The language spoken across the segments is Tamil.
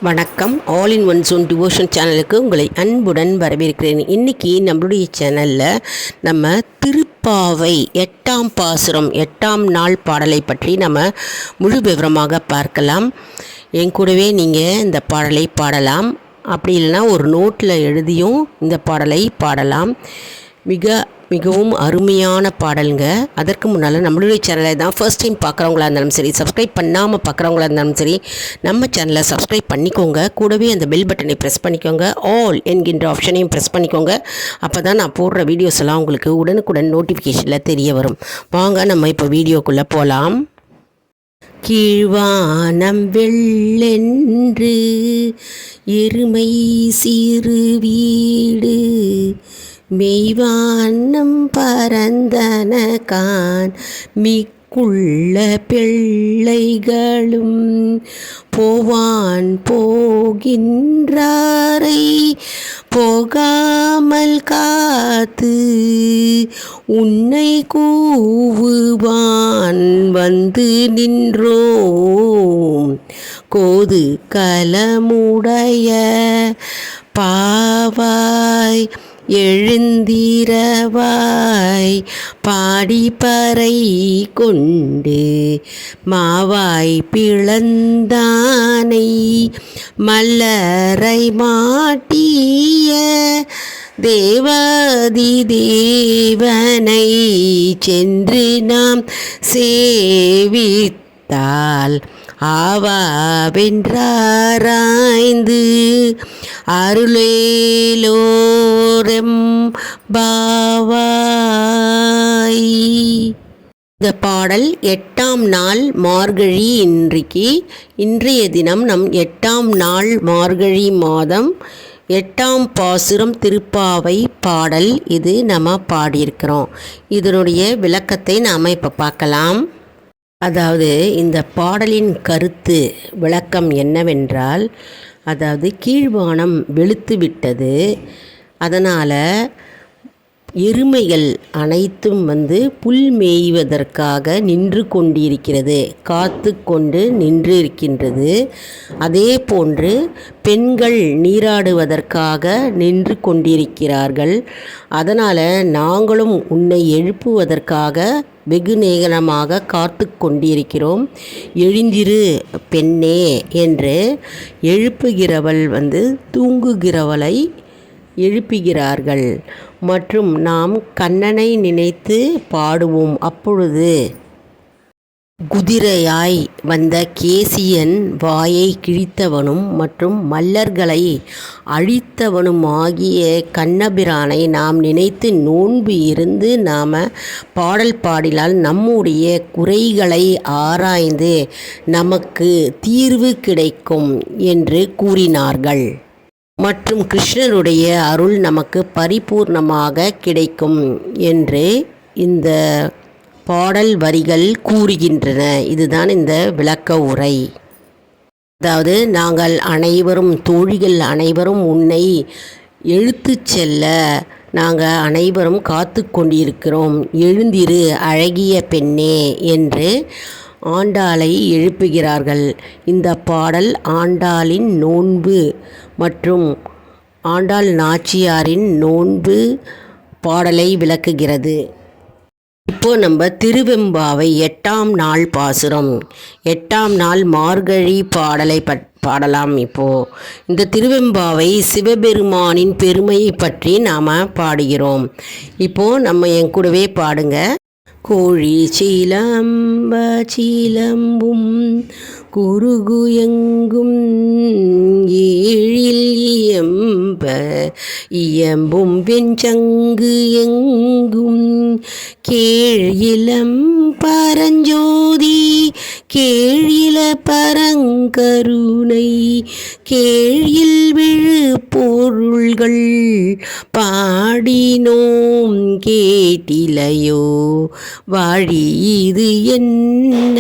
வணக்கம். All in one zone devotion சேனலுக்கு உங்களை அன்புடன் வரவேற்கிறேன். இன்றைக்கி நம்மளுடைய சேனலில் நம்ம திருப்பாவை 8ஆம் பாசுரம் 8ஆம் நாள் பாடலை பற்றி நம்ம முழு விவரமாக பார்க்கலாம். என் கூடவே நீங்கள் இந்த பாடலை பாடலாம். அப்படி இல்லைனா ஒரு நோட்டில் எழுதியும் இந்த பாடலை பாடலாம். மிகவும் அருமையான பாடலுங்க. அதற்கு முன்னால் நம்மளுடைய சேனலை தான் ஃபர்ஸ்ட் டைம் பார்க்குறவங்களா இருந்தாலும் சரி, சப்ஸ்கிரைப் பண்ணாமல் பார்க்குறவங்களா இருந்தாலும் சரி, நம்ம சேனலை சப்ஸ்கிரைப் பண்ணிக்கோங்க. கூடவே அந்த பெல் பட்டனை ப்ரெஸ் பண்ணிக்கோங்க. ஆல் என்கின்ற ஆப்ஷனையும் ப்ரெஸ் பண்ணிக்கோங்க. அப்போ தான் நான் போடுற வீடியோஸ் எல்லாம் உங்களுக்கு உடனுக்குடன் நோட்டிஃபிகேஷனில் தெரிய வரும். வாங்க நம்ம இப்போ வீடியோக்குள்ளே போகலாம். கீழ்வானம் வெள்ளென்று எருமை சிறு வீடு மெய்வானம் பரந்தன கான் மிக்குள்ள பிள்ளைகளும் போவான் போகின்றாரை போகாமல் காத்து உன்னை கூவுவான் வந்து நின்றோம் கோது கலமுடைய பாவாய் எழுந்திரவாய் பாடிப்பறை கொண்டு மாவாய் பிளந்தானை மல்லரை மாட்டிய தேவாதி தேவனை சென்று நாம் சேவித்தால் ஆவாவென்றாராய்ந்து அருளேலோரெம் பாவாய். இந்த பாடல் 8ஆம் நாள் மார்கழி. இன்றைய தினம் நம் 8ஆம் நாள் மார்கழி மாதம் 8ஆம் பாசுரம் திருப்பாவை பாடல் இது நம்ம பாடியிருக்கிறோம். இதனுடைய விளக்கத்தை நாம் இப்போ பார்க்கலாம். அதாவது இந்த பாடலின் கருத்து விளக்கம் என்னவென்றால், அதாவது கீழ்வானம் வெளுத்து விட்டது. அதனால் எருமைகள் அனைத்தும் புல் மேய்வதற்காக நின்று கொண்டிருக்கிறது, காத்து கொண்டு நின்று இருக்கின்றது. அதே போன்று பெண்கள் நீராடுவதற்காக நின்று கொண்டிருக்கிறார்கள். அதனால் நாங்களும் உன்னை எழுப்புவதற்காக வெகு நேரமாக காத்து கொண்டிருக்கிறோம். எழுந்திரு பெண்ணே என்று எழுப்புகிறவள் தூங்குகிறவளை எழுப்புகிறார்கள். மற்றும் நாம் கண்ணனை நினைத்து பாடுவோம். அப்பொழுது குதிரையாய் வந்த கேசியன் வாயை கிழித்தவனும் மற்றும் மல்லர்களை அழித்தவனுமாகிய கண்ணபிரானை நாம் நினைத்து நோன்பு இருந்து நாம் பாடல் பாடினால் நம்முடைய குறைகளை ஆராய்ந்து நமக்கு தீர்வு கிடைக்கும் என்று கூறினார்கள். மற்றும் கிருஷ்ணருடைய அருள் நமக்கு பரிபூர்ணமாக கிடைக்கும் என்று இந்த பாடல் வரிகள் கூறுகின்றன. இதுதான் இந்த விளக்க உரை. அதாவது நாங்கள் அனைவரும், தோழிகள் அனைவரும் உன்னை எழுத்து செல்ல நாங்கள் அனைவரும் காத்து கொண்டிருக்கிறோம். எழுந்திரு அழகிய பெண்ணே என்று ஆண்டாளை எழுப்புகிறார்கள். இந்த பாடல் ஆண்டாளின் நோன்பு மற்றும் ஆண்டாள் நாச்சியாரின் நோன்பு பாடலை விளக்குகிறது. இப்போது நம்ம திருவெம்பாவை 8ஆம் நாள் பாசுரம் 8ஆம் நாள் மார்கழி பாடலை பாடலாம். இப்போது இந்த திருவெம்பாவை சிவபெருமானின் பெருமையை பற்றி நாம் பாடுகிறோம். இப்போது நம்ம என் கூடவே பாடுங்க. கோழி சீலம்ப சீலம்பும் குருகு எங்கும் ஏழில் இயம்ப இயம்பும் வெஞ்சங்கு எங்கும் கேழிலம் பரஞ்சோதி கேழில பரங்கருணை கேழில் விழு பொருள்கள் பாடினோம் கேட்டிலையோ வாழி இது என்ன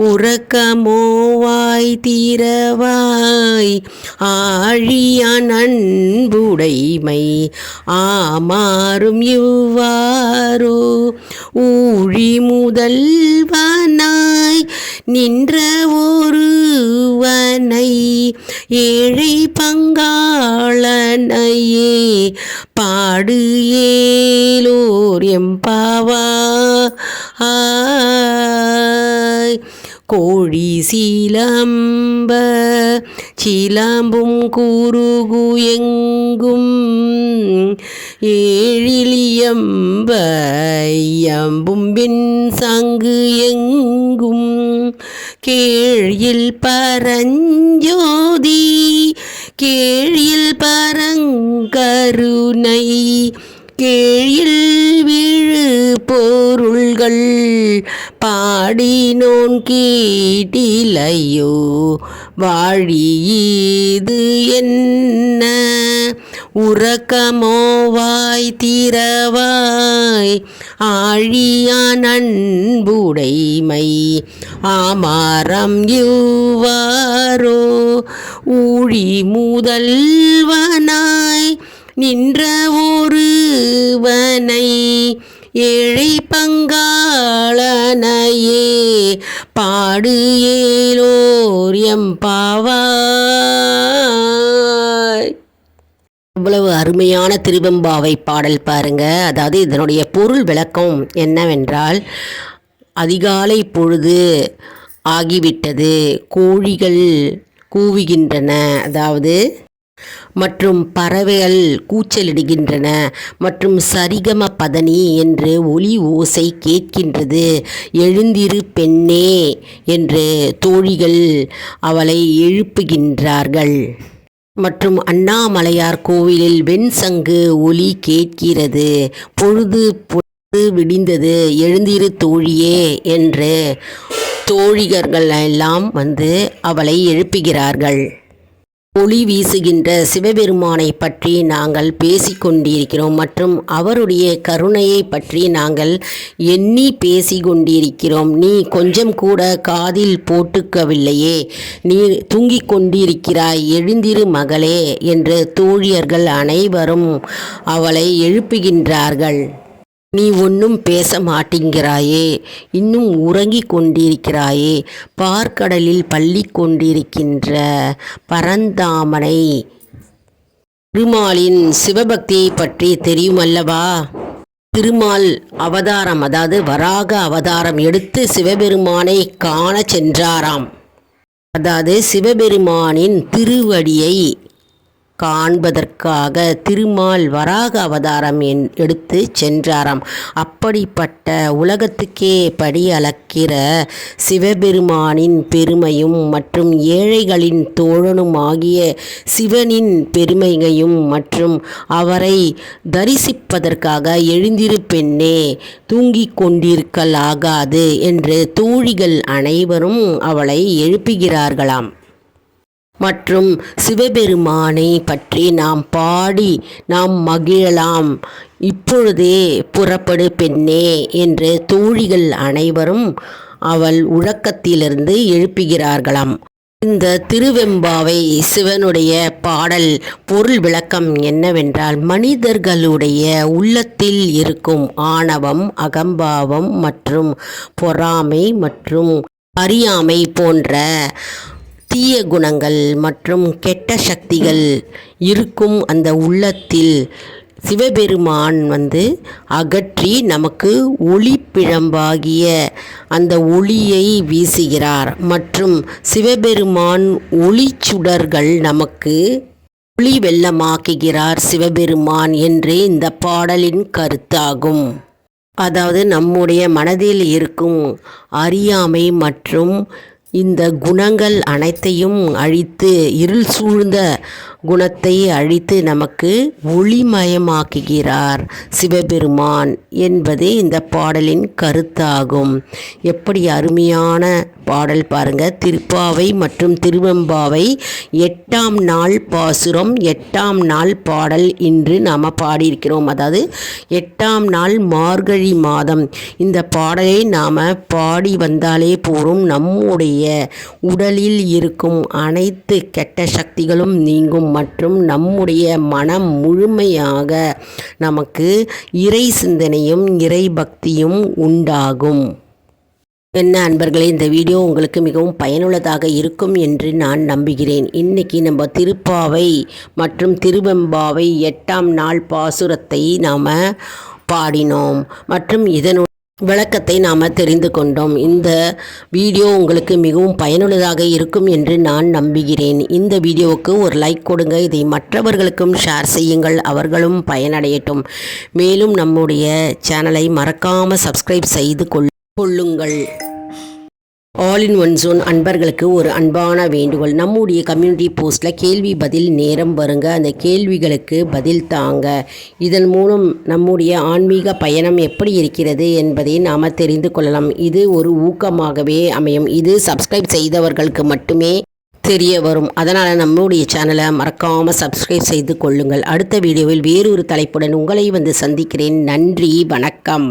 உறக்கமோவாய் தீரவாய் ஆழியான் அன்புடைமை ஆமாறும் இவ்வாரோ ஊழி முதல்வனாய் நின்ற ஒருவனை ஏழை பங்காளனையே பாடு ஏலோர் எம்பாவாய். கோழி சீலம்ப சிலம்பும் குறுகுயங்கும் ஏழிலியம்ப எம்பும் பின் சங்கு எங்கும் கேழில் பரஞ்சோதி கேழில் பரங்கருணை கேழில் விழு பொருள்கள் பாடினோன் கேட்டிலையோ வாழியீது என்ன உறக்கமோவாய் திறவாய் ஆழியான் அன்புடைமை ஆமாரம் யுவாரோ ஊழி முதல்வனாய் நின்ற ஒருவனை ஏழை பங்காளனையே பாடு ஏலோர் எம்பாவாய். இவ்வளவு அருமையான திருவெம்பாவை பாடல் பாருங்க. அதாவது இதனுடைய பொருள் விளக்கம் என்னவென்றால், அதிகாலை பொழுது ஆகிவிட்டது, கோழிகள் கூவுகின்றன, அதாவது மற்றும் பறவைகள் கூச்சலிடுகின்றன மற்றும் சரிகம பதனி என்று ஒலி ஓசை கேட்கின்றது. எழுந்திரு பெண்ணே என்று தோழிகள் அவளை எழுப்புகின்றார்கள். மற்றும் அண்ணாமலையார் கோவிலில் வெண்சங்கு ஒலி கேட்கிறது. பொழுது விடிந்தது, எழுந்திரு தோழியே என்று தோழிகர்கள் எல்லாம் அவளை எழுப்புகிறார்கள். ஒளி வீசுகின்ற சிவபெருமானை பற்றி நாங்கள் பேசிக்கொண்டிருக்கிறோம் மற்றும் அவருடைய கருணையை பற்றி நாங்கள் எண்ணி பேசிக்கொண்டிருக்கிறோம். நீ கொஞ்சம் கூட காதில் போட்டுக்கவில்லையே, நீ தூங்கிக் கொண்டிருக்கிறாய், எழுந்திரு மகளே என்று தோழியர்கள் அனைவரும் அவளை எழுப்புகின்றார்கள். நீ ஒன்றும் பேச மாட்டேங்கிறாயே, இன்னும் உறங்கிக் கொண்டிருக்கிறாயே, பார்க்கடலில் பள்ளி கொண்டிருக்கின்ற பரந்தாமனை திருமாலின் சிவபக்தியை பற்றி தெரியுமல்லவா? திருமால் அவதாரம், அதாவது வராக அவதாரம் எடுத்து சிவபெருமானை காண சென்றாராம். அதாவது சிவபெருமானின் திருவடியை காண்பதற்காக திருமால் வராக அவதாரம் எடுத்து சென்றாராம். அப்படிப்பட்ட உலகத்துக்கே படி அளக்கிற சிவபெருமானின் பெருமையும் மற்றும் ஏழைகளின் தோழனும் ஆகிய சிவனின் பெருமையையும் மற்றும் அவரை தரிசிப்பதற்காக எழுந்திரு பெண்ணே, தூங்கிக் கொண்டிருக்கலாகாது என்று தோழிகள் அனைவரும் அவளை எழுப்புகிறார்களாம். மற்றும் சிவபெருமானை பற்றி நாம் பாடி நாம் மகிழலாம். இப்பொழுதே புறப்படு பெண்ணே என்று தோழிகள் அனைவரும் அவள் உறக்கத்திலிருந்து எழுப்புகிறார்களாம். இந்த திருவெம்பாவை சிவனுடைய பாடல் பொருள் விளக்கம் என்னவென்றால், மனிதர்களுடைய உள்ளத்தில் இருக்கும் ஆணவம், அகம்பாவம் மற்றும் பொறாமை மற்றும் அறியாமை போன்ற தீய குணங்கள் மற்றும் கெட்ட சக்திகள் இருக்கும் அந்த உள்ளத்தில் சிவபெருமான் அகற்றி நமக்கு ஒளிப்பிழம்பாகிய அந்த ஒளியை வீசுகிறார். மற்றும் சிவபெருமான் ஒளி சுடர்கள் நமக்கு ஒளி வெள்ளமாக்குகிறார் சிவபெருமான் என்றே இந்த பாடலின் கருத்தாகும். அதாவது நம்முடைய மனதில் இருக்கும் அறியாமை மற்றும் இந்த குணங்கள் அனைத்தையும் அழித்து, இருள் சூழ்ந்த குணத்தை அழித்து நமக்கு ஒளிமயமாக்குகிறார் சிவபெருமான் என்பதே இந்த பாடலின் கருத்தாகும். எப்படி அருமையான பாடல் பாருங்க. திருப்பாவை மற்றும் திருவெம்பாவை 8ஆம் நாள் பாசுரம், 8ஆம் நாள் பாடல் இன்று நாம் பாடியிருக்கிறோம். அதாவது 8ஆம் நாள் மார்கழி மாதம். இந்த பாடலை நாம் பாடி வந்தாலே போதும், நம்முடைய உடலில் இருக்கும் அனைத்து கெட்ட சக்திகளும் நீங்கும் மற்றும் நம்முடைய மனம் முழுமையாக நமக்கு இறை சிந்தனையும் இறை பக்தியும் உண்டாகும். என்ன அன்பர்களே, இந்த வீடியோ உங்களுக்கு மிகவும் பயனுள்ளதாக இருக்கும் என்று நான் நம்புகிறேன். இன்றைக்கி நம்ம திருப்பாவை மற்றும் திருவெம்பாவை 8ஆம் நாள் பாசுரத்தை நாம் பாடினோம் மற்றும் இதனுடைய விளக்கத்தை நாம் தெரிந்து கொண்டோம். இந்த வீடியோ உங்களுக்கு மிகவும் பயனுள்ளதாக இருக்கும் என்று நான் நம்புகிறேன். இந்த வீடியோவுக்கு ஒரு லைக் கொடுங்க. இதை மற்றவர்களுக்கும் ஷேர் செய்யுங்கள், அவர்களும் பயனடையட்டும். மேலும் நம்முடைய சேனலை மறக்காமல் சப்ஸ்கிரைப் செய்து கொள்ளுங்கள். ஆல் இன் ஒன் ஜோன் அன்பர்களுக்கு ஒரு அன்பான வேண்டுகோள். நம்முடைய கம்யூனிட்டி போஸ்ட்டில் கேள்வி பதில் நேரம் வருங்க. அந்த கேள்விகளுக்கு பதில் தாங்க. இதன் மூலம் நம்முடைய ஆன்மீக பயணம் எப்படி இருக்கிறது என்பதை நாம் தெரிந்து கொள்ளலாம். இது ஒரு ஊக்கமாகவே அமையும். இது சப்ஸ்கிரைப் செய்தவர்களுக்கு மட்டுமே தெரிய வரும். அதனால் நம்முடைய சேனலை மறக்காமல் சப்ஸ்கிரைப் செய்து கொள்ளுங்கள். அடுத்த வீடியோவில் வேறொரு தலைப்புடன் உங்களை வந்து சந்திக்கிறேன். நன்றி, வணக்கம்.